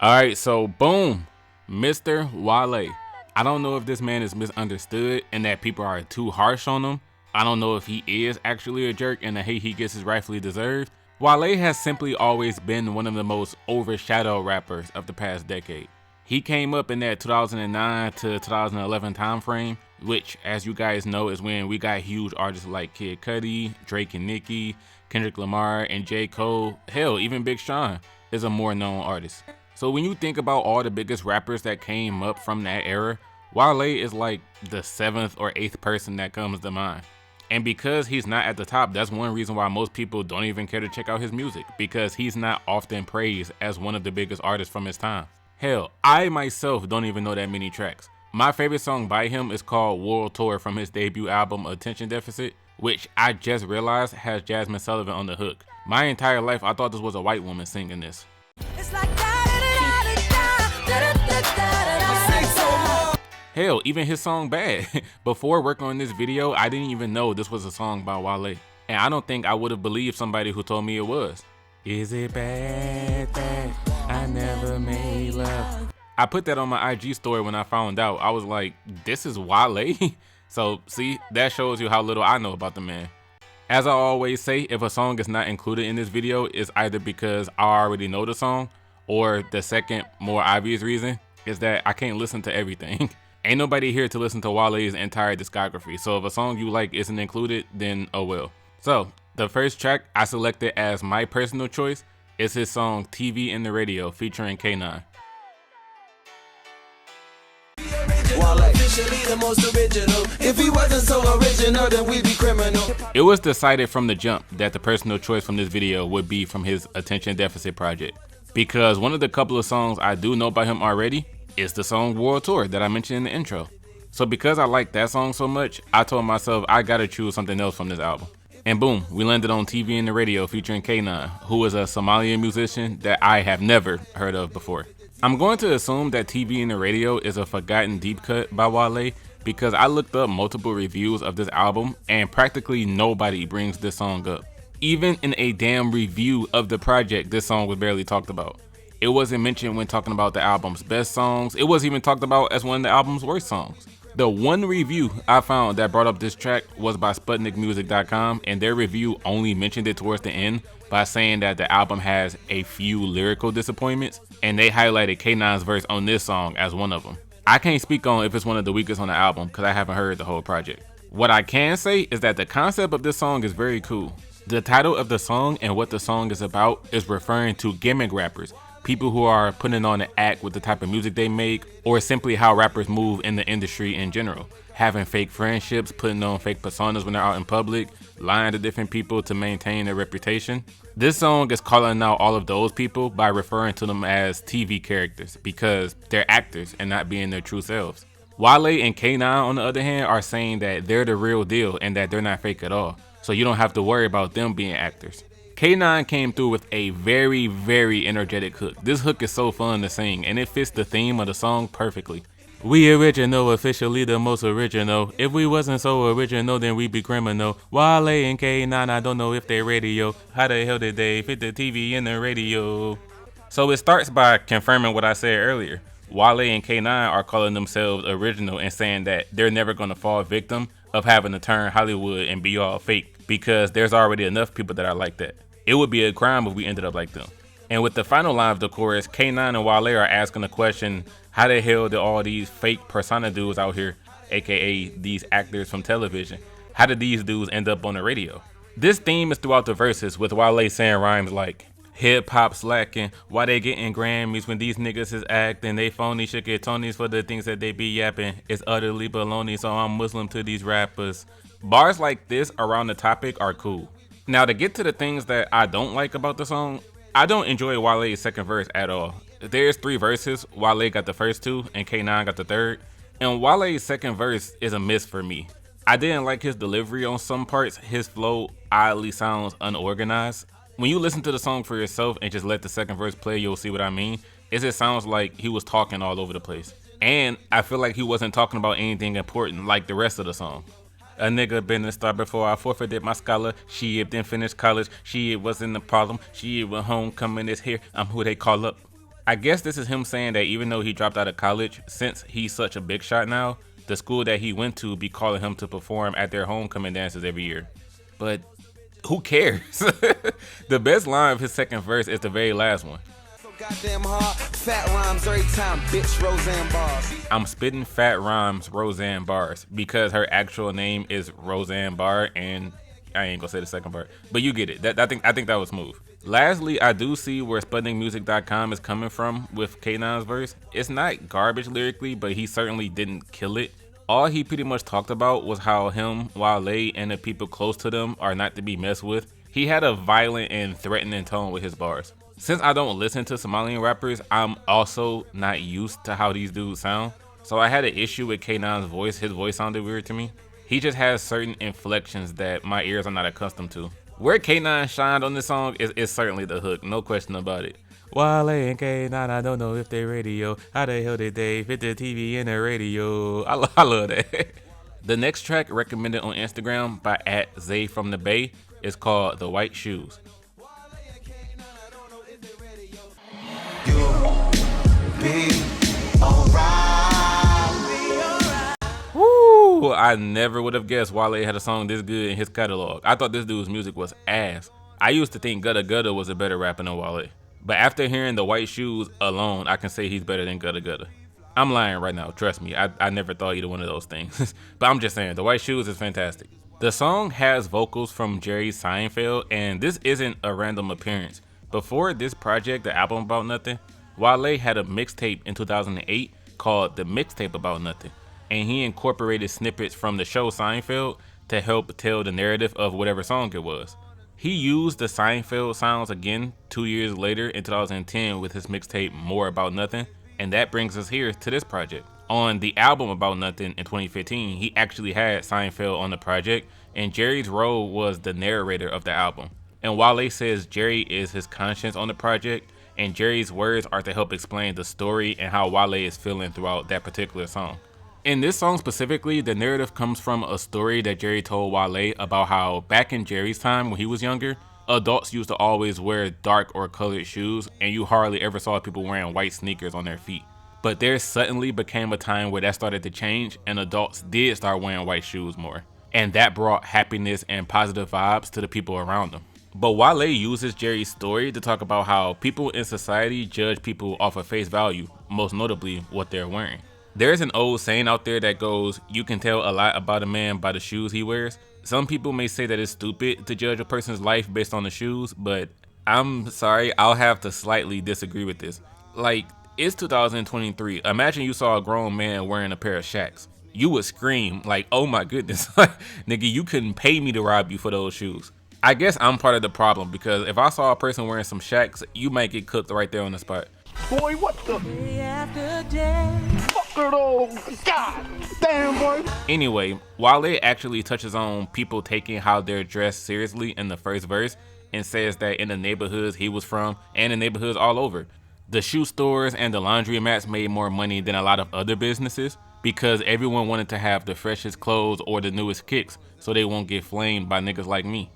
Alright, so boom, Mr. Wale. I don't know if this man is misunderstood and that people are too harsh on him. I don't know if he is actually a jerk and the hate he gets is rightfully deserved. Wale has simply always been one of the most overshadowed rappers of the past decade. He came up in that 2009 to 2011 time frame, which, as you guys know, is when we got huge artists like Kid Cudi, Drake and Nicki, Kendrick Lamar, and J. Cole. Hell, even Big Sean is a more known artist. So when you think about all the biggest rappers that came up from that era, Wale is like the 7th or 8th person that comes to mind. And because he's not at the top, that's one reason why most people don't even care to check out his music, because he's not often praised as one of the biggest artists from his time. Hell, I myself don't even know that many tracks. My favorite song by him is called World Tour from his debut album Attention Deficit, which I just realized has Jasmine Sullivan on the hook. My entire life I thought this was a white woman singing this. It's like hell, even his song Bad. Before working on this video, I didn't even know this was a song by Wale. And I don't think I would have believed somebody who told me it was. Is it bad that I never made love? I put that on my IG story when I found out. I was like, this is Wale? So see, that shows you how little I know about the man. As I always say, if a song is not included in this video, it's either because I already know the song, or the second, more obvious reason is that I can't listen to everything. Ain't nobody here to listen to Wale's entire discography, so if a song you like isn't included, then oh well. So, the first track I selected as my personal choice is his song TV in the Radio featuring K9. If he wasn't so original, then we'd be criminal. It was decided from the jump that the personal choice from this video would be from his Attention Deficit project, because one of the couple of songs I do know by him already is the song World Tour that I mentioned in the intro. So because I like that song so much, I told myself I gotta choose something else from this album. And boom, we landed on TV in the Radio featuring K9, who is a Somalian musician that I have never heard of before. I'm going to assume that TV in the Radio is a forgotten deep cut by Wale, because I looked up multiple reviews of this album and practically nobody brings this song up. Even in a damn review of the project, this song was barely talked about. It wasn't mentioned when talking about the album's best songs. It wasn't even talked about as one of the album's worst songs. The one review I found that brought up this track was by SputnikMusic.com, and their review only mentioned it towards the end by saying that the album has a few lyrical disappointments, and they highlighted K9's verse on this song as one of them. I can't speak on if it's one of the weakest on the album because I haven't heard the whole project. What I can say is that the concept of this song is very cool. The title of the song and what the song is about is referring to gimmick rappers, people who are putting on an act with the type of music they make, or simply how rappers move in the industry in general. Having fake friendships, putting on fake personas when they're out in public, lying to different people to maintain their reputation. This song is calling out all of those people by referring to them as TV characters because they're actors and not being their true selves. Wale and K9 on the other hand are saying that they're the real deal and that they're not fake at all, so you don't have to worry about them being actors. K9 came through with a very, very energetic hook. This hook is so fun to sing and it fits the theme of the song perfectly. We original, officially the most original. If we wasn't so original, then we'd be criminal. Wale and K9, I don't know if they radio. How the hell did they fit the TV in the radio? So it starts by confirming what I said earlier. Wale and K9 are calling themselves original and saying that they're never gonna fall victim of having to turn Hollywood and be all fake, because there's already enough people that are like that. It would be a crime if we ended up like them. And with the final line of the chorus, K9 and Wale are asking the question, how the hell did all these fake persona dudes out here, aka these actors from television, how did these dudes end up on the radio? This theme is throughout the verses, with Wale saying rhymes like, hip hop slacking, why they getting Grammys when these niggas is acting, they phony should get Tonys for the things that they be yapping, it's utterly baloney, so I'm Muslim to these rappers. Bars like this around the topic are cool. Now to get to the things that I don't like about the song, I don't enjoy Wale's second verse at all. There's 3 verses, Wale got the first 2 and K9 got the third, and Wale's second verse is a miss for me. I didn't like his delivery on some parts, his flow oddly sounds unorganized. When you listen to the song for yourself and just let the second verse play, you'll see what I mean. It just sounds like he was talking all over the place. And I feel like he wasn't talking about anything important like the rest of the song. A nigga been a star before I forfeited my scholar. She didn't finish college. She wasn't the problem. She when homecoming is here. I'm who they call up. I guess this is him saying that even though he dropped out of college, since he's such a big shot now, the school that he went to be calling him to perform at their homecoming dances every year. But who cares? The best line of his second verse is the very last one. Goddamn hard, fat rhymes every time, bitch, Roseanne bars. I'm spitting fat rhymes, Roseanne bars, because her actual name is Roseanne Barr, and I ain't gonna say the second part, but you get it. I think that was smooth. Lastly, I do see where SputnikMusic.com is coming from with K9's verse. It's not garbage lyrically, but he certainly didn't kill it. All he pretty much talked about was how him, Wale, and the people close to them are not to be messed with. He had a violent and threatening tone with his bars. Since I don't listen to Somalian rappers, I'm also not used to how these dudes sound. So I had an issue with K9's voice. His voice sounded weird to me. He just has certain inflections that my ears are not accustomed to. Where K9 shined on this song is certainly the hook, no question about it. Wale and K9, I don't know if they radio. How the hell did they fit the TV in the radio? I love that. The next track recommended on Instagram by @ZayFromTheBay is called The White Shoes. Woo! I never would have guessed Wale had a song this good in his catalog. I thought this dude's music was ass. I used to think Gutta Gutta was a better rapper than Wale. But after hearing The White Shoes alone, I can say he's better than Gutta Gutta. I'm lying right now, trust me. I never thought either one of those things. But I'm just saying, The White Shoes is fantastic. The song has vocals from Jerry Seinfeld, and this isn't a random appearance. Before this project, the album About Nothing, Wale had a mixtape in 2008 called The Mixtape About Nothing, and he incorporated snippets from the show Seinfeld to help tell the narrative of whatever song it was. He used the Seinfeld sounds again 2 years later in 2010 with his mixtape More About Nothing, and that brings us here to this project. On the album About Nothing in 2015, he actually had Seinfeld on the project, and Jerry's role was the narrator of the album. And Wale says Jerry is his conscience on the project, and Jerry's words are to help explain the story and how Wale is feeling throughout that particular song. In this song specifically, the narrative comes from a story that Jerry told Wale about how back in Jerry's time when he was younger, adults used to always wear dark or colored shoes, and you hardly ever saw people wearing white sneakers on their feet. But there suddenly became a time where that started to change, and adults did start wearing white shoes more. And that brought happiness and positive vibes to the people around them. But Wale uses Jerry's story to talk about how people in society judge people off of face value, most notably what they're wearing. There's an old saying out there that goes, you can tell a lot about a man by the shoes he wears. Some people may say that it's stupid to judge a person's life based on the shoes, but I'm sorry, I'll have to slightly disagree with this. Like, it's 2023. Imagine you saw a grown man wearing a pair of Shaqs. You would scream like, oh my goodness, nigga, you couldn't pay me to rob you for those shoes. I guess I'm part of the problem, because if I saw a person wearing some Shaqs, you might get cooked right there on the spot. Boy, what the? Day after day. Fuck it all. God damn, boy. Anyway, Wale actually touches on people taking how they're dressed seriously in the first verse, and says that in the neighborhoods he was from, and in neighborhoods all over, the shoe stores and the laundromats made more money than a lot of other businesses, because everyone wanted to have the freshest clothes or the newest kicks, so they won't get flamed by niggas like me.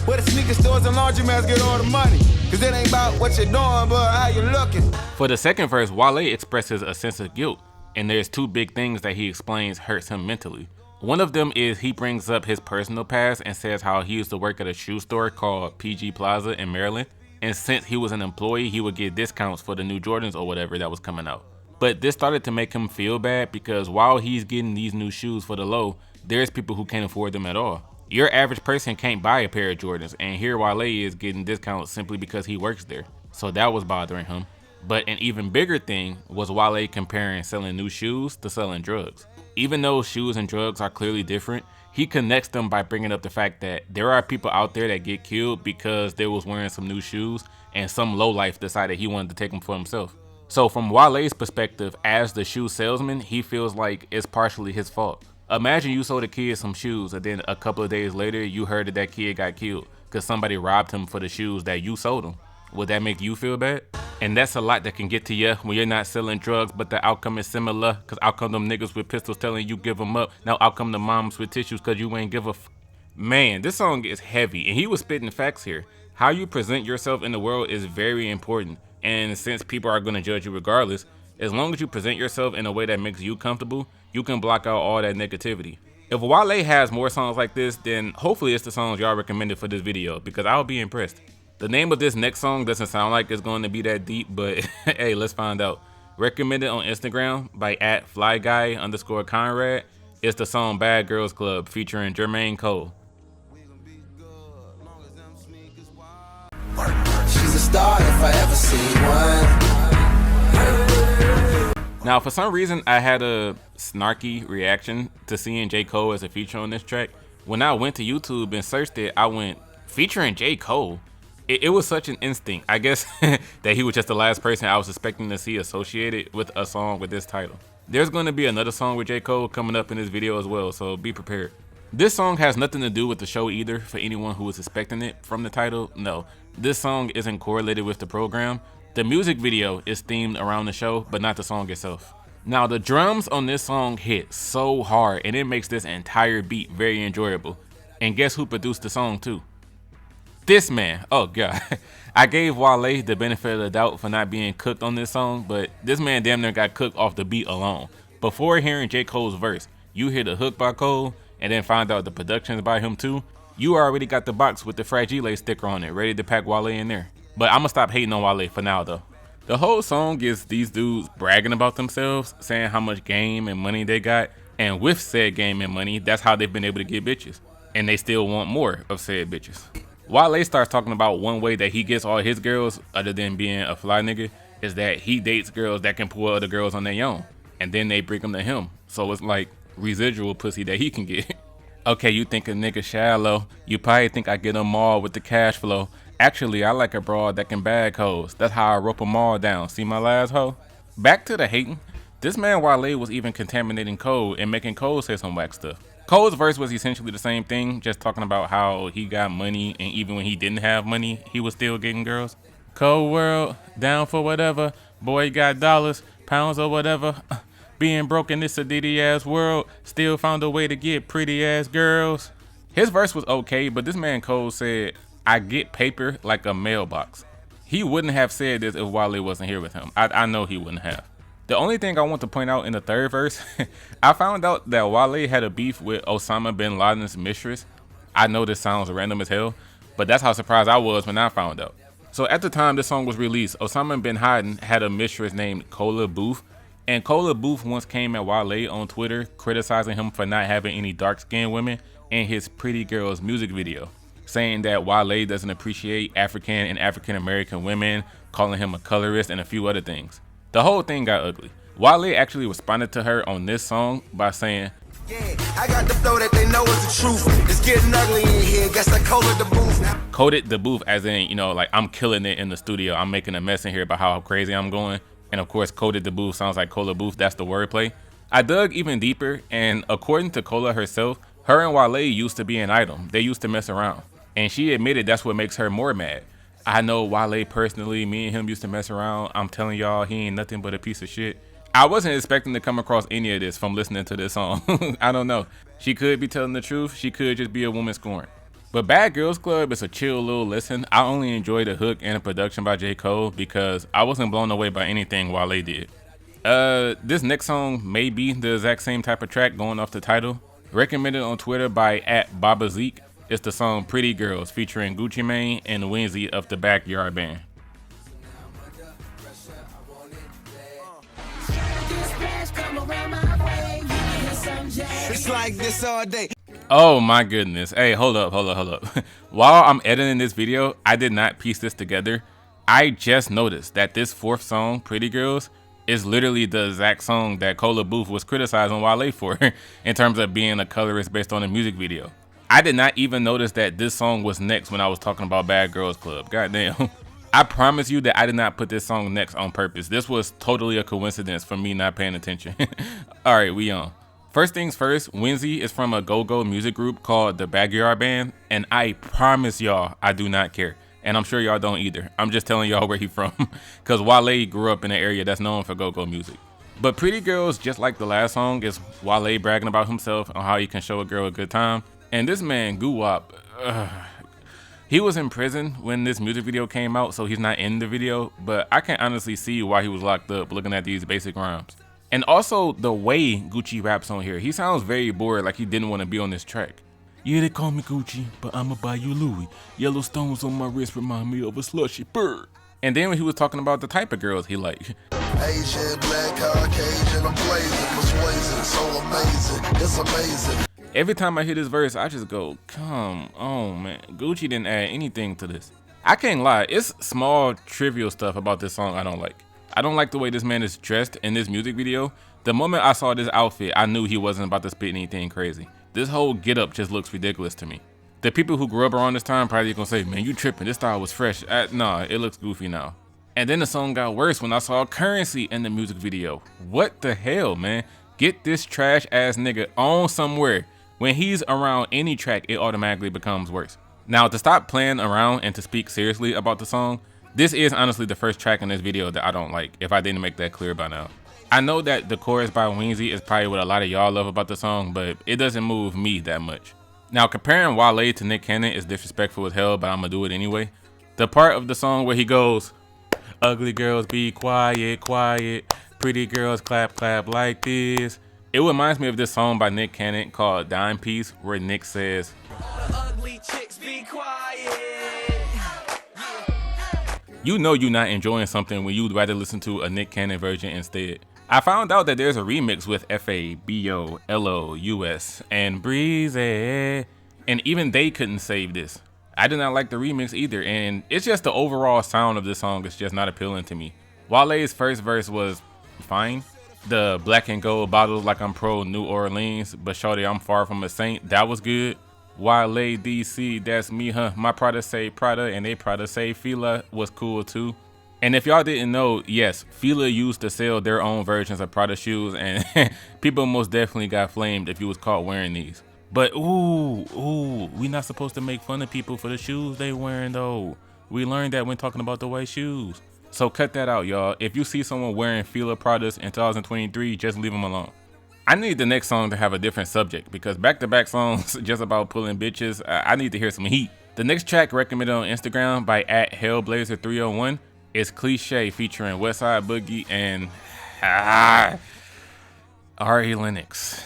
Where the sneaker stores and laundromats get all the money. Cause it ain't about what you're doing, but how you're looking. For the second verse, Wale expresses a sense of guilt, and there's two big things that he explains hurts him mentally. One of them is he brings up his personal past and says how he used to work at a shoe store called PG Plaza in Maryland, and since he was an employee, he would get discounts for the new Jordans or whatever that was coming out. But this started to make him feel bad, because while he's getting these new shoes for the low, there's people who can't afford them at all. Your average person can't buy a pair of Jordans, and here Wale is getting discounts simply because he works there. So that was bothering him. But an even bigger thing was Wale comparing selling new shoes to selling drugs. Even though shoes and drugs are clearly different, he connects them by bringing up the fact that there are people out there that get killed because they was wearing some new shoes, and some lowlife decided he wanted to take them for himself. So from Wale's perspective, as the shoe salesman, he feels like it's partially his fault. Imagine you sold a kid some shoes, and then a couple of days later you heard that kid got killed because somebody robbed him for the shoes that you sold him. Would that make you feel bad? And that's a lot that can get to you when you're not selling drugs, but the outcome is similar, because out come them niggas with pistols telling you give them up. Now out come the moms with tissues because you ain't give a Man, this song is heavy, and he was spitting facts here. How you present yourself in the world is very important, and since people are gonna judge you regardless, as long as you present yourself in a way that makes you comfortable, you can block out all that negativity. If Wale has more songs like this, then hopefully it's the songs y'all recommended for this video, because I'll be impressed. The name of this next song doesn't sound like it's going to be that deep, but hey, let's find out. Recommended on Instagram by @flyguy_Conrad. It's the song Bad Girls Club featuring Jermaine Cole. She's a star if I ever see one. Now, for some reason, I had a snarky reaction to seeing J. Cole as a feature on this track. When I went to YouTube and searched it, I went, featuring J. Cole? It was such an instinct, I guess, that he was just the last person I was expecting to see associated with a song with this title. There's going to be another song with J. Cole coming up in this video as well, so be prepared. This song has nothing to do with the show either, for anyone who was expecting it from the title. No, this song isn't correlated with the program. The music video is themed around the show, but not the song itself. Now, the drums on this song hit so hard, and it makes this entire beat very enjoyable. And guess who produced the song too? This man. Oh god. I gave Wale the benefit of the doubt for not being cooked on this song, but this man damn near got cooked off the beat alone. Before hearing J. Cole's verse, you hear the hook by Cole, and then find out the production's by him too, you already got the box with the Fragile sticker on it, ready to pack Wale in there. But I'ma stop hating on Wale for now though. The whole song is these dudes bragging about themselves, saying how much game and money they got, and with said game and money, that's how they've been able to get bitches. And they still want more of said bitches. Wale starts talking about one way that he gets all his girls, other than being a fly nigga, is that he dates girls that can pull other girls on their own, and then they bring them to him. So it's like residual pussy that he can get. Okay, you think a nigga shallow, you probably think I get them all with the cash flow. Actually, I like a broad that can bag hoes. That's how I rope them all down. See my last hoe? Back to the hating. This man Wale was even contaminating Cole and making Cole say some whack stuff. Cole's verse was essentially the same thing, just talking about how he got money, and even when he didn't have money, he was still getting girls. Cole world, down for whatever. Boy got dollars, pounds or whatever. Being broke in this sedity ass world, still found a way to get pretty ass girls. His verse was okay, but this man Cole said, I get paper like a mailbox. He wouldn't have said this if Wale wasn't here with him. I know he wouldn't have. The only thing I want to point out in the third verse, I found out that Wale had a beef with Osama bin Laden's mistress. I know this sounds random as hell, but that's how surprised I was when I found out. So at the time this song was released, Osama bin Laden had a mistress named Kola Booth, and Kola Booth once came at Wale on Twitter criticizing him for not having any dark-skinned women in his Pretty Girls music video, saying that Wale doesn't appreciate African and African-American women, calling him a colorist, and a few other things. The whole thing got ugly. Wale actually responded to her on this song by saying, Yeah, I got the flow that they know is the truth. It's getting ugly in here. Guess I coded the booth. Coded the booth as in, you know, like I'm killing it in the studio. I'm making a mess in here about how crazy I'm going. And of course, coded the booth sounds like Kola Booth. That's the wordplay. I dug even deeper, and according to Kola herself, her and Wale used to be an item. They used to mess around. And she admitted that's what makes her more mad. I know Wale personally, me and him used to mess around. I'm telling y'all, he ain't nothing but a piece of shit. I wasn't expecting to come across any of this from listening to this song. I don't know. She could be telling the truth. She could just be a woman scorned. But Bad Girls Club is a chill little listen. I only enjoyed the hook and the production by J. Cole because I wasn't blown away by anything Wale did. This next song may be the exact same type of track going off the title. Recommended on Twitter by @BabaZeke. It's the song Pretty Girls featuring Gucci Mane and Winzy of the Backyard Band. It's like this all day. Oh my goodness. Hey, hold up. While I'm editing this video, I did not piece this together. I just noticed that this fourth song, Pretty Girls, is literally the exact song that Kola Booth was criticizing Wale for in terms of being a colorist based on a music video. I did not even notice that this song was next when I was talking about Bad Girls Club. Goddamn. I promise you that I did not put this song next on purpose. This was totally a coincidence for me not paying attention. All right, we on. First things first, Winzy is from a go-go music group called the Backyard Band, and I promise y'all I do not care. And I'm sure y'all don't either. I'm just telling y'all where he from, because Wale grew up in an area that's known for go-go music. But Pretty Girls, just like the last song, is Wale bragging about himself on how he can show a girl a good time. And this man, Guwap, He was in prison when this music video came out, so he's not in the video, but I can honestly see why he was locked up looking at these basic rhymes. And also the way Gucci raps on here, he sounds very bored, like he didn't want to be on this track. Yeah, they call me Gucci, but I'ma buy you Louis. Yellow stones on my wrist remind me of a slushy bird. And then when he was talking about the type of girls he like. Asian, black, Caucasian, I'm blazing, persuasive, so amazing, it's amazing. Every time I hear this verse, I just go, come on, man. Gucci didn't add anything to this. I can't lie, it's small, trivial stuff about this song I don't like. I don't like the way this man is dressed in this music video. The moment I saw this outfit, I knew he wasn't about to spit anything crazy. This whole getup just looks ridiculous to me. The people who grew up around this time probably gonna say, man, you tripping, this style was fresh. Nah, it looks goofy now. And then the song got worse when I saw Currency in the music video. What the hell, man? Get this trash ass nigga on somewhere. When he's around any track, it automatically becomes worse. Now, to stop playing around and to speak seriously about the song, this is honestly the first track in this video that I don't like, if I didn't make that clear by now. I know that the chorus by Weezy is probably what a lot of y'all love about the song, but it doesn't move me that much. Now, comparing Wale to Nick Cannon is disrespectful as hell, but I'm gonna do it anyway. The part of the song where he goes, ugly girls be quiet, quiet, pretty girls clap, clap like this. It reminds me of this song by Nick Cannon called Dime Piece, where Nick says, ugly chicks be quiet. You know you're not enjoying something when you'd rather listen to a Nick Cannon version instead. I found out that there's a remix with F.A.B.O., L.O.U.S., and Breezy, and even they couldn't save this. I did not like the remix either, and it's just the overall sound of this song is just not appealing to me. Wale's first verse was fine. The black and gold bottles like I'm pro New Orleans, but shorty I'm far from a saint, that was good. Wale DC, that's me, huh? My Prada say Prada and they Prada say Fila was cool too. And if y'all didn't know, yes, Fila used to sell their own versions of Prada shoes, and people most definitely got flamed if you was caught wearing these. But ooh, we not supposed to make fun of people for the shoes they wearing though. We learned that when talking about the white shoes. So cut that out, y'all. If you see someone wearing Fila Pradas in 2023, just leave them alone. I need the next song to have a different subject because back-to-back songs just about pulling bitches, I need to hear some heat. The next track recommended on Instagram by @Hellblazer301 is Cliche featuring Westside Boogie and Ari Lennox.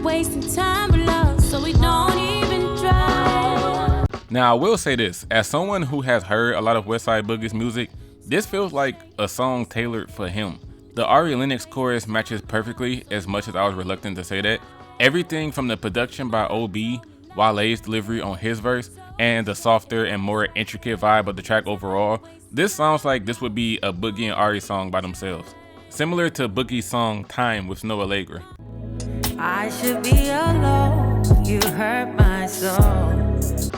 Wasting time with love, so we don't even try. Now I will say this, as someone who has heard a lot of Westside Boogie's music, this feels like a song tailored for him. The Ari Lennox chorus matches perfectly, as much as I was reluctant to say that. Everything from the production by OB, Wale's delivery on his verse, and the softer and more intricate vibe of the track overall, this sounds like this would be a Boogie and Ari song by themselves. Similar to Boogie's song Time with Snow Allegra. I should be alone, you hurt my soul.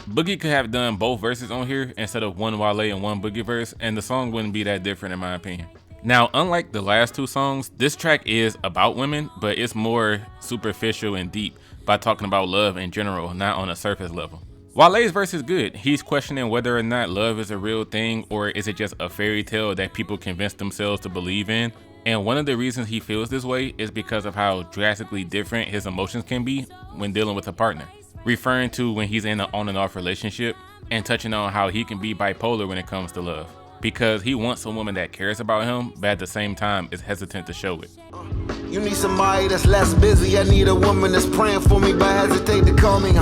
Boogie could have done both verses on here instead of one Wale and one Boogie verse, and the song wouldn't be that different in my opinion. Now, unlike the last two songs, this track is about women, but it's more superficial and deep by talking about love in general, not on a surface level. Wale's verse is good. He's questioning whether or not love is a real thing or is it just a fairy tale that people convince themselves to believe in. And one of the reasons he feels this way is because of how drastically different his emotions can be when dealing with a partner. Referring to when he's in an on and off relationship and touching on how he can be bipolar when it comes to love. Because he wants a woman that cares about him, but at the same time is hesitant to show it. You need somebody that's less busy. I need a woman that's praying for me, but hesitate to call me.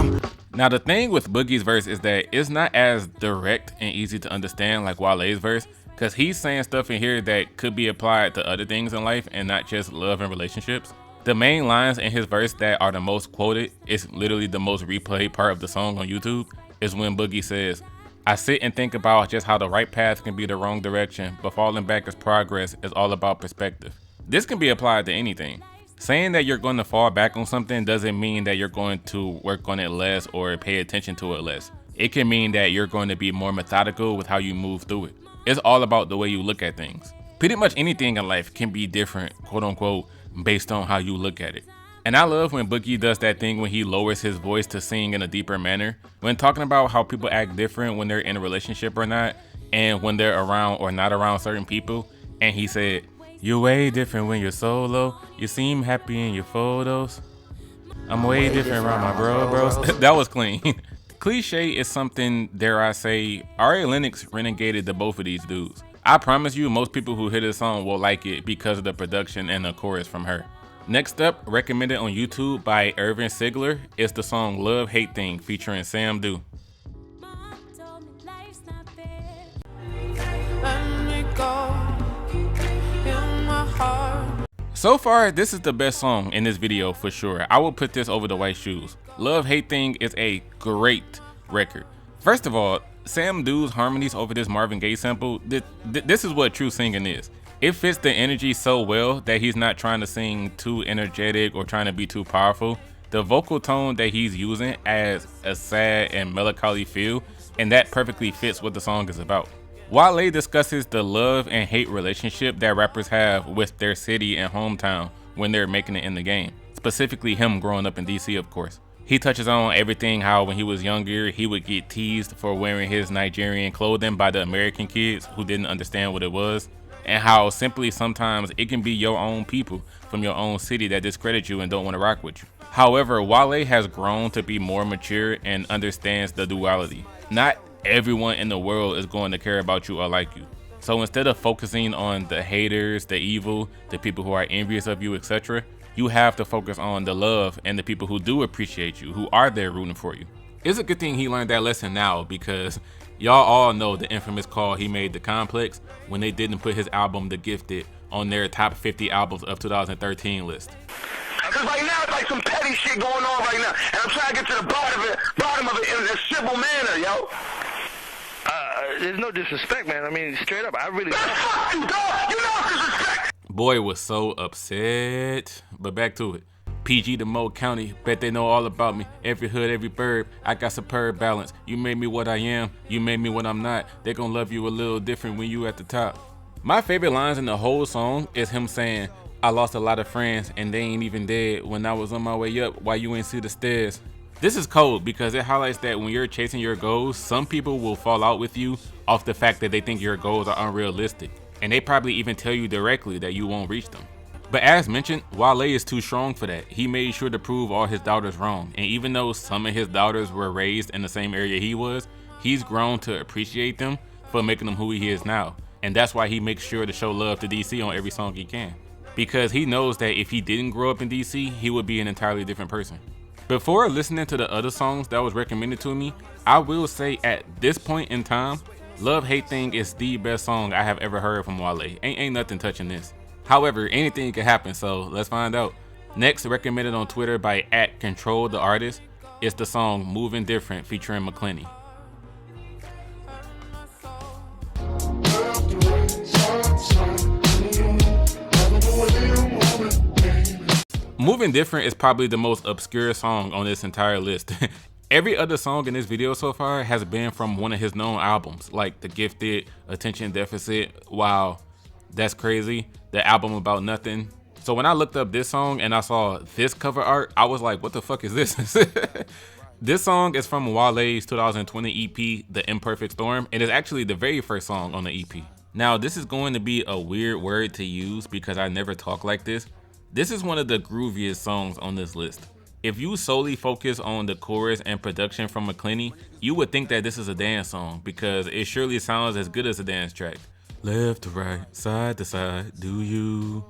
Now the thing with Boogie's verse is that it's not as direct and easy to understand like Wale's verse, because he's saying stuff in here that could be applied to other things in life and not just love and relationships. The main lines in his verse that are the most quoted, it's literally the most replayed part of the song on YouTube, is when Boogie says, I sit and think about just how the right path can be the wrong direction, but falling back is progress, is all about perspective. This can be applied to anything. Saying that you're going to fall back on something doesn't mean that you're going to work on it less or pay attention to it less. It can mean that you're going to be more methodical with how you move through it. It's all about the way you look at things. Pretty much anything in life can be different, quote unquote, based on how you look at it. And I love when Boogie does that thing when he lowers his voice to sing in a deeper manner. When talking about how people act different when they're in a relationship or not, and when they're around or not around certain people. And he said, you're way different when you're solo. You seem happy in your photos. I'm way different around my bros. That was clean. Cliche is something, dare I say, Ari Lennox renegaded to both of these dudes. I promise you, most people who hear this song will like it because of the production and the chorus from her. Next up, recommended on YouTube by Irvin Sigler, is the song Love Hate Thing featuring Sam Do. So far, this is the best song in this video for sure. I will put this over the White Shoes. Love Hate Thing is a great record. First of all, Sam Do's harmonies over this Marvin Gaye sample, this is what true singing is. It fits the energy so well that he's not trying to sing too energetic or trying to be too powerful. The vocal tone that he's using adds a sad and melancholy feel, and that perfectly fits what the song is about. Wale discusses the love and hate relationship that rappers have with their city and hometown when they're making it in the game. Specifically him growing up in DC, of course. He touches on everything, how when he was younger, he would get teased for wearing his Nigerian clothing by the American kids who didn't understand what it was. And how simply sometimes it can be your own people from your own city that discredit you and don't want to rock with you. However, Wale has grown to be more mature and understands the duality. Not everyone in the world is going to care about you or like you. So instead of focusing on the haters, the evil, the people who are envious of you, etc., you have to focus on the love and the people who do appreciate you, who are there rooting for you. It's a good thing he learned that lesson now, because y'all all know the infamous call he made to Complex when they didn't put his album The Gifted on their top 50 albums of 2013 list. Because right now it's like some petty shit going on right now, and I'm trying to get to the bottom of it in a civil manner, yo. There's no disrespect, man. I mean, straight up, I really. Fuck you, dog. You know disrespect. Boy was so upset. But back to it. PG to Mo County, bet they know all about me. Every hood, every burb, I got superb balance. You made me what I am, you made me what I'm not. They gon' love you a little different when you at the top. My favorite lines in the whole song is him saying, I lost a lot of friends and they ain't even dead. When I was on my way up, why you ain't see the stairs? This is cold because it highlights that when you're chasing your goals, some people will fall out with you off the fact that they think your goals are unrealistic. And they probably even tell you directly that you won't reach them. But as mentioned, Wale is too strong for that. He made sure to prove all his doubters wrong. And even though some of his doubters were raised in the same area he was, he's grown to appreciate them for making him who he is now. And that's why he makes sure to show love to DC on every song he can. Because he knows that if he didn't grow up in DC, he would be an entirely different person. Before listening to the other songs that was recommended to me, I will say at this point in time, Love Hate Thing is the best song I have ever heard from Wale. Ain't nothing touching this. However, anything can happen, so let's find out. Next, recommended on Twitter by @Control the Artist, is the song Moving Different featuring McClenny. Moving Different is probably the most obscure song on this entire list. Every other song in this video so far has been from one of his known albums, like The Gifted, Attention Deficit, Wow, That's Crazy, the album About Nothing. So when I looked up this song and I saw this cover art, I was like, what the fuck is this? This song is from Wale's 2020 EP, The Imperfect Storm, and it's actually the very first song on the EP. Now, this is going to be a weird word to use because I never talk like this. This is one of the grooviest songs on this list. If you solely focus on the chorus and production from McClenny, you would think that this is a dance song because it surely sounds as good as a dance track. Left to right, side to side, do you?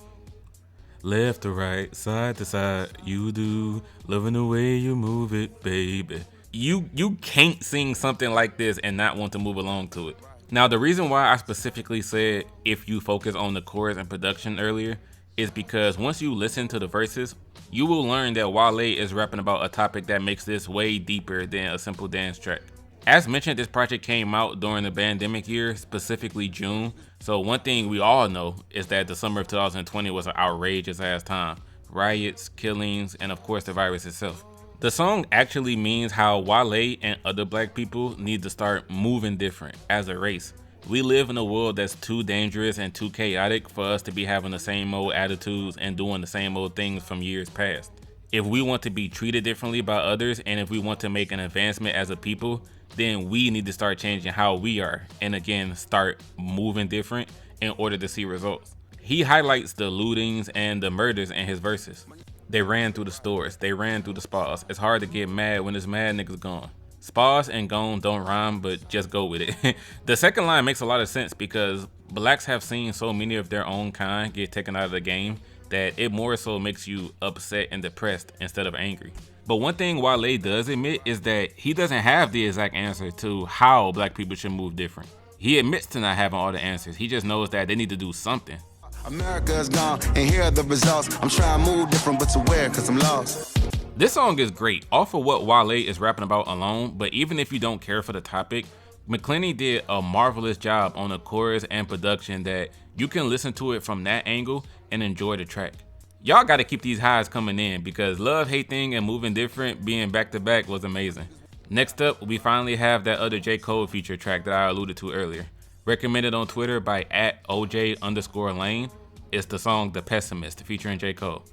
Left to right, side to side, you do. Loving the way you move it, baby. You can't sing something like this and not want to move along to it. Now, the reason why I specifically said if you focus on the chorus and production earlier is because once you listen to the verses, you will learn that Wale is rapping about a topic that makes this way deeper than a simple dance track. As mentioned, this project came out during the pandemic year, specifically June. So one thing we all know is that the summer of 2020 was an outrageous ass time. Riots, killings, and of course the virus itself. The song actually means how Wale and other black people need to start moving different as a race. We live in a world that's too dangerous and too chaotic for us to be having the same old attitudes and doing the same old things from years past. If we want to be treated differently by others and if we want to make an advancement as a people, then we need to start changing how we are and again start moving different in order to see results. He highlights the lootings and the murders in his verses. They ran through the stores. They ran through the spas. It's hard to get mad when there's mad niggas gone. Spas and gone don't rhyme, but just go with it. The second line makes a lot of sense because blacks have seen so many of their own kind get taken out of the game that it more so makes you upset and depressed instead of angry. But one thing Wale does admit is that he doesn't have the exact answer to how black people should move different. He admits to not having all the answers. He just knows that they need to do something. America's gone, and here are the results. I'm trying to move different, but to where? Cause I'm lost. This song is great, off of what Wale is rapping about alone, but even if you don't care for the topic, McClenny did a marvelous job on the chorus and production that you can listen to it from that angle and enjoy the track. Y'all gotta keep these highs coming in because Love, Hate Thing and Moving Different being back to back was amazing. Next up, we finally have that other J. Cole feature track that I alluded to earlier. Recommended on Twitter by @OJ_Lane. It's the song The Pessimist featuring J. Cole.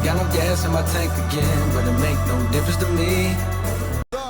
Got no gas in my tank again, but it make no difference to me.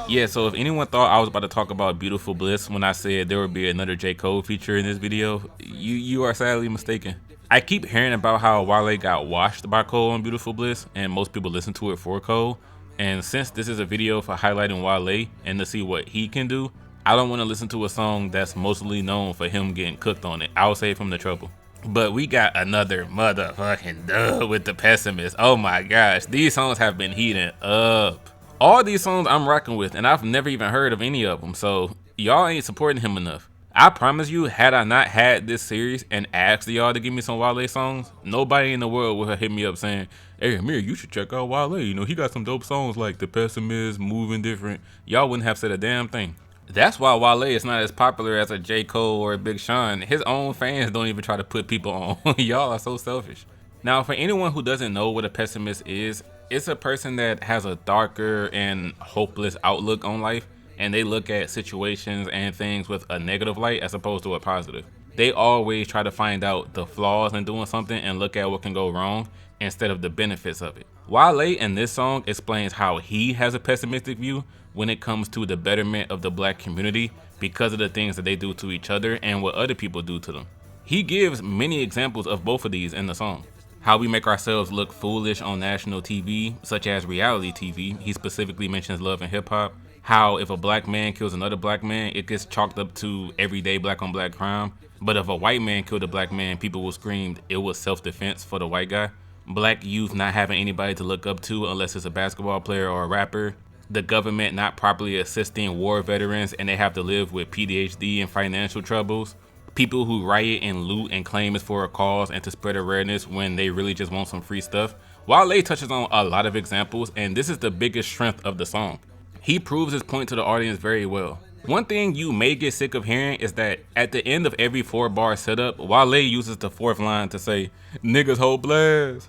Yeah, so if anyone thought I was about to talk about Beautiful Bliss when I said there would be another J. Cole feature in this video, you are sadly mistaken. I keep hearing about how Wale got washed by Cole on Beautiful Bliss, and most people listen to it for Cole. And since this is a video for highlighting Wale and to see what he can do, I don't want to listen to a song that's mostly known for him getting cooked on it. I'll save him the trouble. But we got another motherfucking dub with The Pessimist. Oh my gosh, these songs have been heating up. All these songs I'm rocking with, and I've never even heard of any of them, so y'all ain't supporting him enough. I promise you, had I not had this series and asked y'all to give me some Wale songs, nobody in the world would have hit me up saying, hey Amiri, you should check out Wale. You know, he got some dope songs like The Pessimist, Moving Different. Y'all wouldn't have said a damn thing. That's why Wale is not as popular as a J. Cole or a Big Sean. His own fans don't even try to put people on. Y'all are so selfish. Now, for anyone who doesn't know what a pessimist is, it's a person that has a darker and hopeless outlook on life, and they look at situations and things with a negative light as opposed to a positive. They always try to find out the flaws in doing something and look at what can go wrong instead of the benefits of it. Wale in this song explains how he has a pessimistic view when it comes to the betterment of the black community because of the things that they do to each other and what other people do to them. He gives many examples of both of these in the song. How we make ourselves look foolish on national TV, such as reality TV. He specifically mentions Love and Hip Hop. How if a black man kills another black man, it gets chalked up to everyday black on black crime. But if a white man killed a black man, people will scream it was self-defense for the white guy. Black youth not having anybody to look up to unless it's a basketball player or a rapper. The government not properly assisting war veterans and they have to live with PTSD and financial troubles. People who riot and loot and claim it's for a cause and to spread awareness when they really just want some free stuff. Wale touches on a lot of examples, and this is the biggest strength of the song. He proves his point to the audience very well. One thing you may get sick of hearing is that at the end of every 4-bar setup, Wale uses the 4th line to say, niggas hopeless.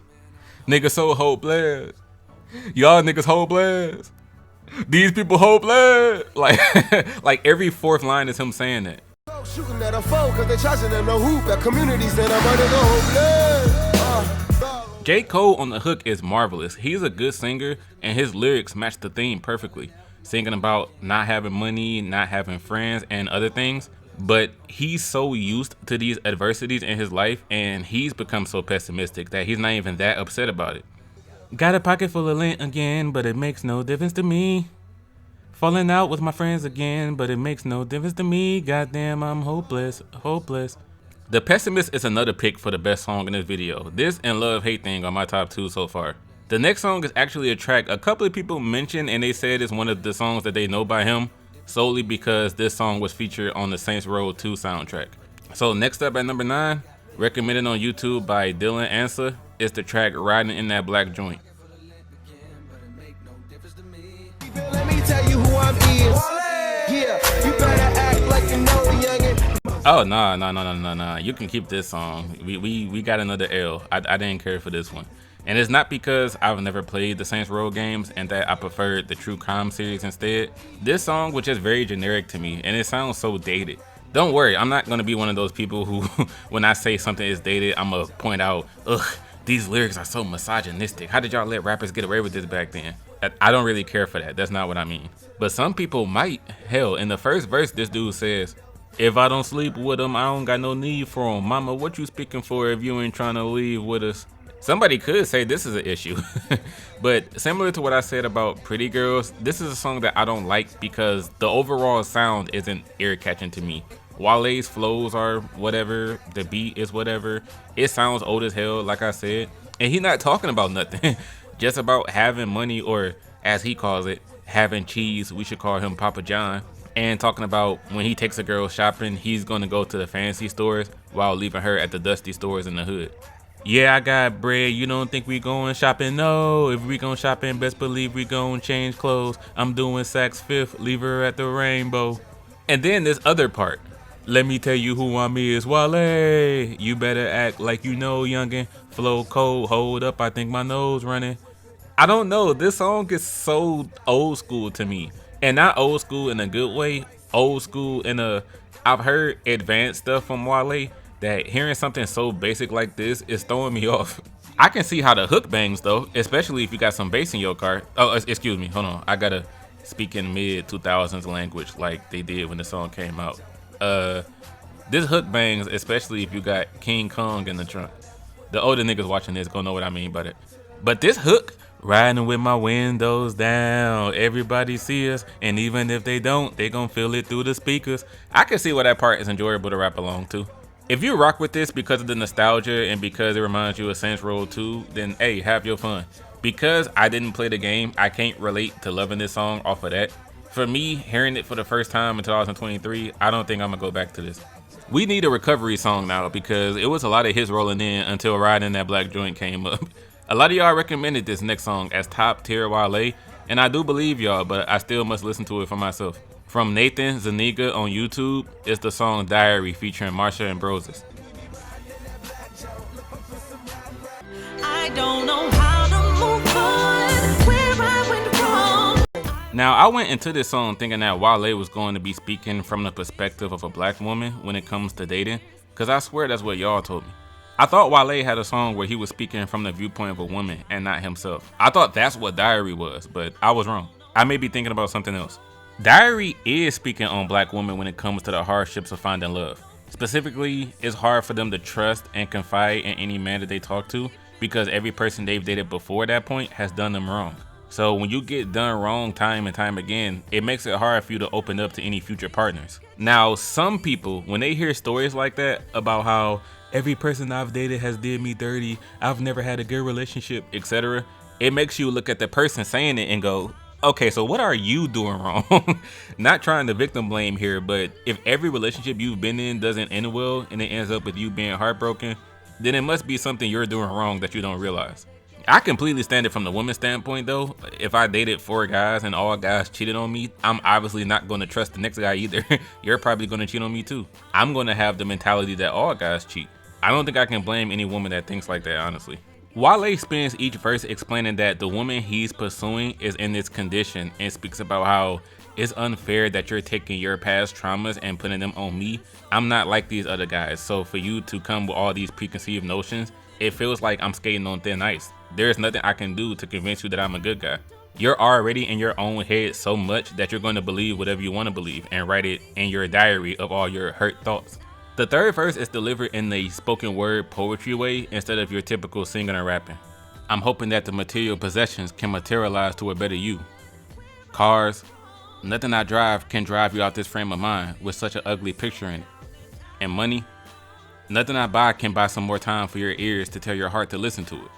Niggas so hopeless. Y'all niggas hopeless. These people hopeless. Like every 4th line is him saying that. Shooting at a foe cause they charging them no hoop at communities that I'm under the hopeless. J. Cole on the hook is marvelous. He's a good singer and his lyrics match the theme perfectly. Singing about not having money, not having friends and other things. But he's so used to these adversities in his life and he's become so pessimistic that he's not even that upset about it. Got a pocket full of lint again, but it makes no difference to me. Falling out with my friends again, but it makes no difference to me. Goddamn, I'm hopeless, hopeless. The Pessimist is another pick for the best song in this video. This and Love Hate Thing are my top 2 so far. The next song is actually a track a couple of people mentioned and they said it's one of the songs that they know by him, solely because this song was featured on the Saints Row 2 soundtrack. So next up at number 9, recommended on YouTube by Dylan Ansa, is the track Riding in That Black Joint. Let me tell you who I'm is. Yeah, you better act like you know youngin'. Oh nah. You can keep this song. We got another L. I didn't care for this one. And it's not because I've never played the Saints Row games and that I preferred the True Crime series instead. This song was just very generic to me and it sounds so dated. Don't worry, I'm not gonna be one of those people who, when I say something is dated, I'm gonna point out, ugh, these lyrics are so misogynistic. How did y'all let rappers get away with this back then? I don't really care for that. That's not what I mean. But some people might. Hell, in the first verse, this dude says, If I don't sleep with him, I don't got no need for him. Mama, what you speaking for if you ain't trying to leave with us? Somebody could say this is an issue, but similar to what I said about Pretty Girls, this is a song that I don't like because the overall sound isn't ear-catching to me. Wale's flows are whatever, the beat is whatever, it sounds old as hell like I said, and he's not talking about nothing, just about having money, or as he calls it, having cheese. We should call him Papa John. And talking about when he takes a girl shopping, he's gonna go to the fancy stores while leaving her at the dusty stores in the hood. Yeah, I got bread, you don't think we going shopping? No, if we going shopping, best believe we going change clothes. I'm doing Saks Fifth, leave her at the Rainbow. And then this other part. Let me tell you who I'm is, Wale. You better act like you know, youngin'. Flow cold, hold up, I think my nose running. I don't know, this song is so old school to me. And not old school in a good way, old school in a, I've heard advanced stuff from Wale, that hearing something so basic like this is throwing me off. I can see how the hook bangs though, especially if you got some bass in your car. Oh, excuse me, hold on. I gotta speak in mid 2000s language like they did when the song came out. This hook bangs, especially if you got King Kong in the trunk. The older niggas watching this gonna know what I mean by that. But this hook, riding with my windows down, everybody see us, and even if they don't, they gonna feel it through the speakers. I can see why that part is enjoyable to rap along to. If you rock with this because of the nostalgia and because it reminds you of Saints Row 2, then hey, have your fun. Because I didn't play the game, I can't relate to loving this song off of that. For me, hearing it for the first time in 2023, I don't think I'm gonna go back to this. We need a recovery song now because it was a lot of hits rolling in until Riding That Black Joint came up. A lot of y'all recommended this next song as top tier Wale, and I do believe y'all, but I still must listen to it for myself. From Nathan Zuniga on YouTube, it's the song Diary featuring Marsha and Broses. I don't know how to move on, where I went wrong. Now, I went into this song thinking that Wale was going to be speaking from the perspective of a black woman when it comes to dating, because I swear that's what y'all told me. I thought Wale had a song where he was speaking from the viewpoint of a woman and not himself. I thought that's what Diary was, but I was wrong. I may be thinking about something else. Diary is speaking on black women when it comes to the hardships of finding love. Specifically, it's hard for them to trust and confide in any man that they talk to because every person they've dated before that point has done them wrong. So when you get done wrong time and time again, it makes it hard for you to open up to any future partners. Now, some people, when they hear stories like that about how every person I've dated has did me dirty, I've never had a good relationship, etc., it makes you look at the person saying it and go, okay, so what are you doing wrong? Not trying to victim blame here, but if every relationship you've been in doesn't end well and it ends up with you being heartbroken, then it must be something you're doing wrong that you don't realize. I completely stand it from the woman's standpoint though. If I dated 4 guys and all guys cheated on me, I'm obviously not going to trust the next guy either. You're probably going to cheat on me too. I'm going to have the mentality that all guys cheat. I don't think I can blame any woman that thinks like that, honestly. Wale spends each verse explaining that the woman he's pursuing is in this condition and speaks about how it's unfair that you're taking your past traumas and putting them on me. I'm not like these other guys, so for you to come with all these preconceived notions, it feels like I'm skating on thin ice. There's nothing I can do to convince you that I'm a good guy. You're already in your own head so much that you're going to believe whatever you want to believe and write it in your diary of all your hurt thoughts. The third verse is delivered in the spoken word poetry way instead of your typical singing or rapping. I'm hoping that the material possessions can materialize to a better you. Cars, nothing I drive can drive you out this frame of mind with such an ugly picture in it. And money, nothing I buy can buy some more time for your ears to tell your heart to listen to it.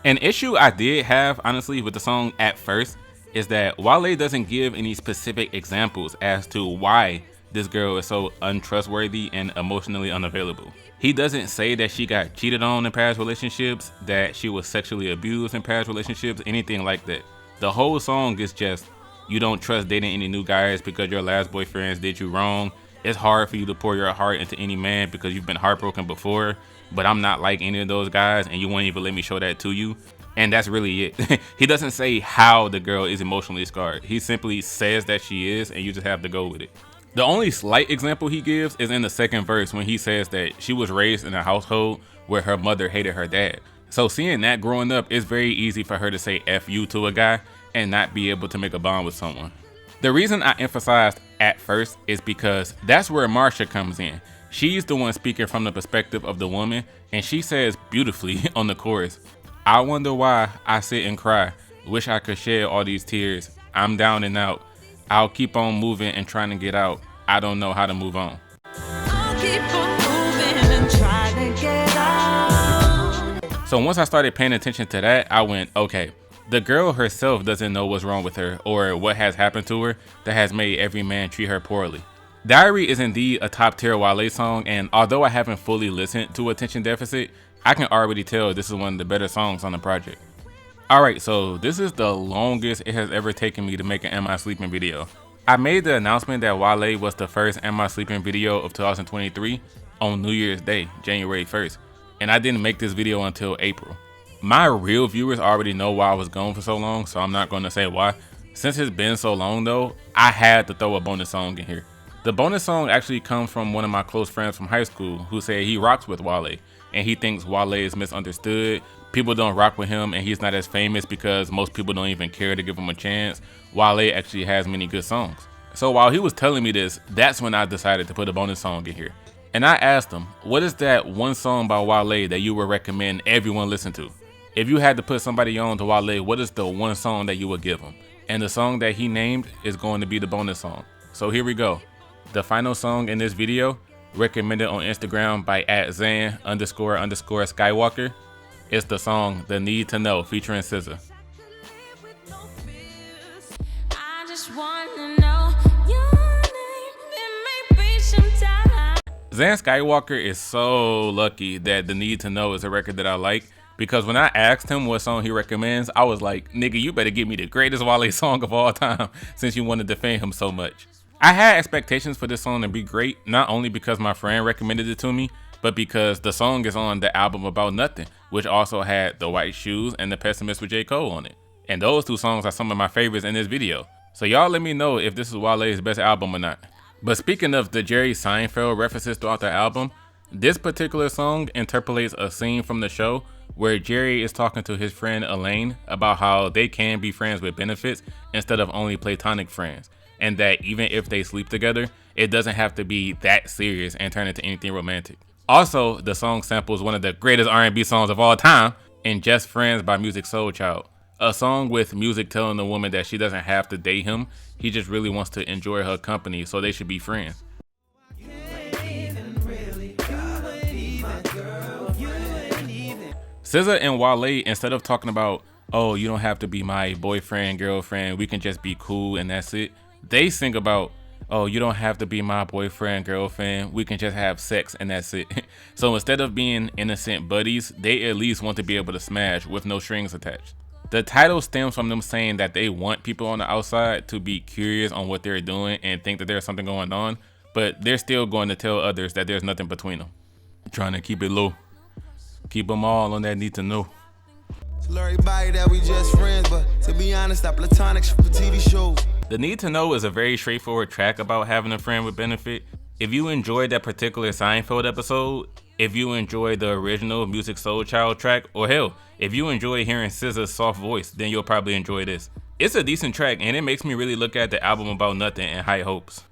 An issue I did have, honestly, with the song at first is that Wale doesn't give any specific examples as to why this girl is so untrustworthy and emotionally unavailable. He doesn't say that she got cheated on in past relationships, that she was sexually abused in past relationships, anything like that. The whole song is just, you don't trust dating any new guys because your last boyfriends did you wrong. It's hard for you to pour your heart into any man because you've been heartbroken before, but I'm not like any of those guys and you won't even let me show that to you. And that's really it. He doesn't say how the girl is emotionally scarred. He simply says that she is and you just have to go with it. The only slight example he gives is in the second verse when he says that she was raised in a household where her mother hated her dad. So seeing that growing up, it's very easy for her to say F you to a guy and not be able to make a bond with someone. The reason I emphasized at first is because that's where Marsha comes in. She's the one speaking from the perspective of the woman, and she says beautifully on the chorus, "I wonder why I sit and cry, wish I could shed all these tears. I'm down and out. I'll keep on moving and trying to get out. I don't know how to move on." I'll keep on moving and try to get out. So once I started paying attention to that, I went, okay, the girl herself doesn't know what's wrong with her or what has happened to her that has made every man treat her poorly. Diary is indeed a top tier Wale song, and although I haven't fully listened to Attention Deficit, I can already tell this is one of the better songs on the project. Alright, so this is the longest it has ever taken me to make an Am I Sleepin' video. I made the announcement that Wale was the first Am I Sleepin' video of 2023 on New Year's Day, January 1st, and I didn't make this video until April. My real viewers already know why I was gone for so long, so I'm not going to say why. Since it's been so long though, I had to throw a bonus song in here. The bonus song actually comes from one of my close friends from high school who said he rocks with Wale and he thinks Wale is misunderstood. People don't rock with him and he's not as famous because most people don't even care to give him a chance. Wale actually has many good songs. So while he was telling me this, that's when I decided to put a bonus song in here. And I asked him, what is that one song by Wale that you would recommend everyone listen to? If you had to put somebody on to Wale, what is the one song that you would give him? And the song that he named is going to be the bonus song. So here we go. The final song in this video, recommended on Instagram by @Zan__Skywalker, is the song The Need to Know featuring SZA. I just wanna know your name. It may be some time. Zan Skywalker is so lucky that The Need to Know is a record that I like, because when I asked him what song he recommends, I was like, nigga, you better give me the greatest Wale song of all time since you want to defend him so much. I had expectations for this song to be great, not only because my friend recommended it to me, but because the song is on the album About Nothing, which also had The White Shoes and The Pessimist with J. Cole on it. And those two songs are some of my favorites in this video. So y'all let me know if this is Wale's best album or not. But speaking of the Jerry Seinfeld references throughout the album, this particular song interpolates a scene from the show where Jerry is talking to his friend Elaine about how they can be friends with benefits instead of only platonic friends, and that even if they sleep together, it doesn't have to be that serious and turn into anything romantic. Also, the song samples one of the greatest R&B songs of all time in Just Friends by Musiq Soulchild, a song with Musiq telling the woman that she doesn't have to date him, he just really wants to enjoy her company, so they should be friends. SZA and Wale, instead of talking about, oh, you don't have to be my boyfriend, girlfriend, we can just be cool and that's it, they sing about, oh, you don't have to be my boyfriend, girlfriend, we can just have sex and that's it. So instead of being innocent buddies, they at least want to be able to smash with no strings attached. The title stems from them saying that they want people on the outside to be curious on what they're doing and think that there's something going on, but they're still going to tell others that there's nothing between them. Trying to keep it low. Keep them all on that need to know. Tell everybody that we just friends, but to be honest, that platonic shit for TV shows. The Need to Know is a very straightforward track about having a friend with benefit. If you enjoyed that particular Seinfeld episode, if you enjoyed the original Musiq Soulchild track, or hell, if you enjoy hearing SZA's soft voice, then you'll probably enjoy this. It's a decent track and it makes me really look at the album About Nothing and high hopes.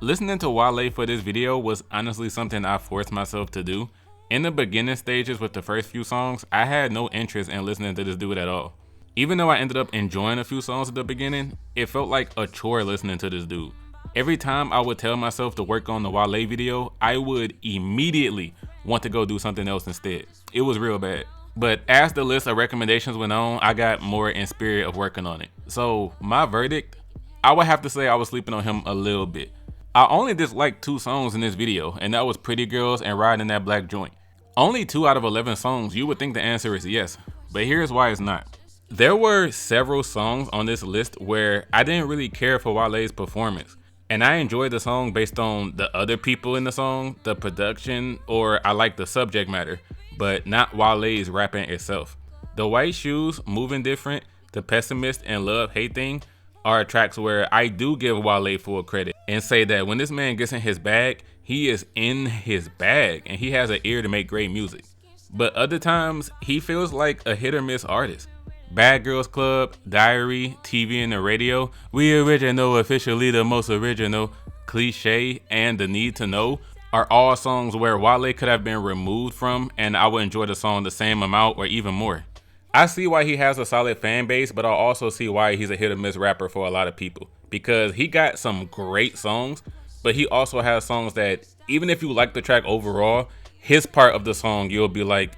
Listening to Wale for this video was honestly something I forced myself to do. In the beginning stages with the first few songs, I had no interest in listening to this dude at all. Even though I ended up enjoying a few songs at the beginning, it felt like a chore listening to this dude. Every time I would tell myself to work on the Wale video, I would immediately want to go do something else instead. It was real bad. But as the list of recommendations went on, I got more in spirit of working on it. So my verdict, I would have to say I was sleeping on him a little bit. I only disliked 2 songs in this video, and that was Pretty Girls and Riding That Black Joint. Only 2 out of 11 songs, you would think the answer is yes, but here's why it's not. There were several songs on this list where I didn't really care for Wale's performance, and I enjoyed the song based on the other people in the song, the production, or I like the subject matter, but not Wale's rapping itself. The White Shoes, Moving Different, The Pessimist, and Love Hate Thing are tracks where I do give Wale full credit and say that when this man gets in his bag, he is in his bag and he has an ear to make great music. But other times, he feels like a hit or miss artist. Bad Girls Club, Diary, TV and the Radio, We Original, Officially the Most Original, Cliche, and The Need to Know are all songs where Wale could have been removed from, and I would enjoy the song the same amount or even more. I see why he has a solid fan base, but I also see why he's a hit or miss rapper for a lot of people, because he got some great songs, but he also has songs that even if you like the track overall, his part of the song you'll be like,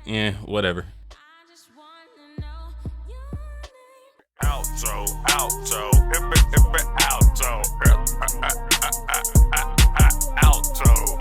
whatever. Alto, alto,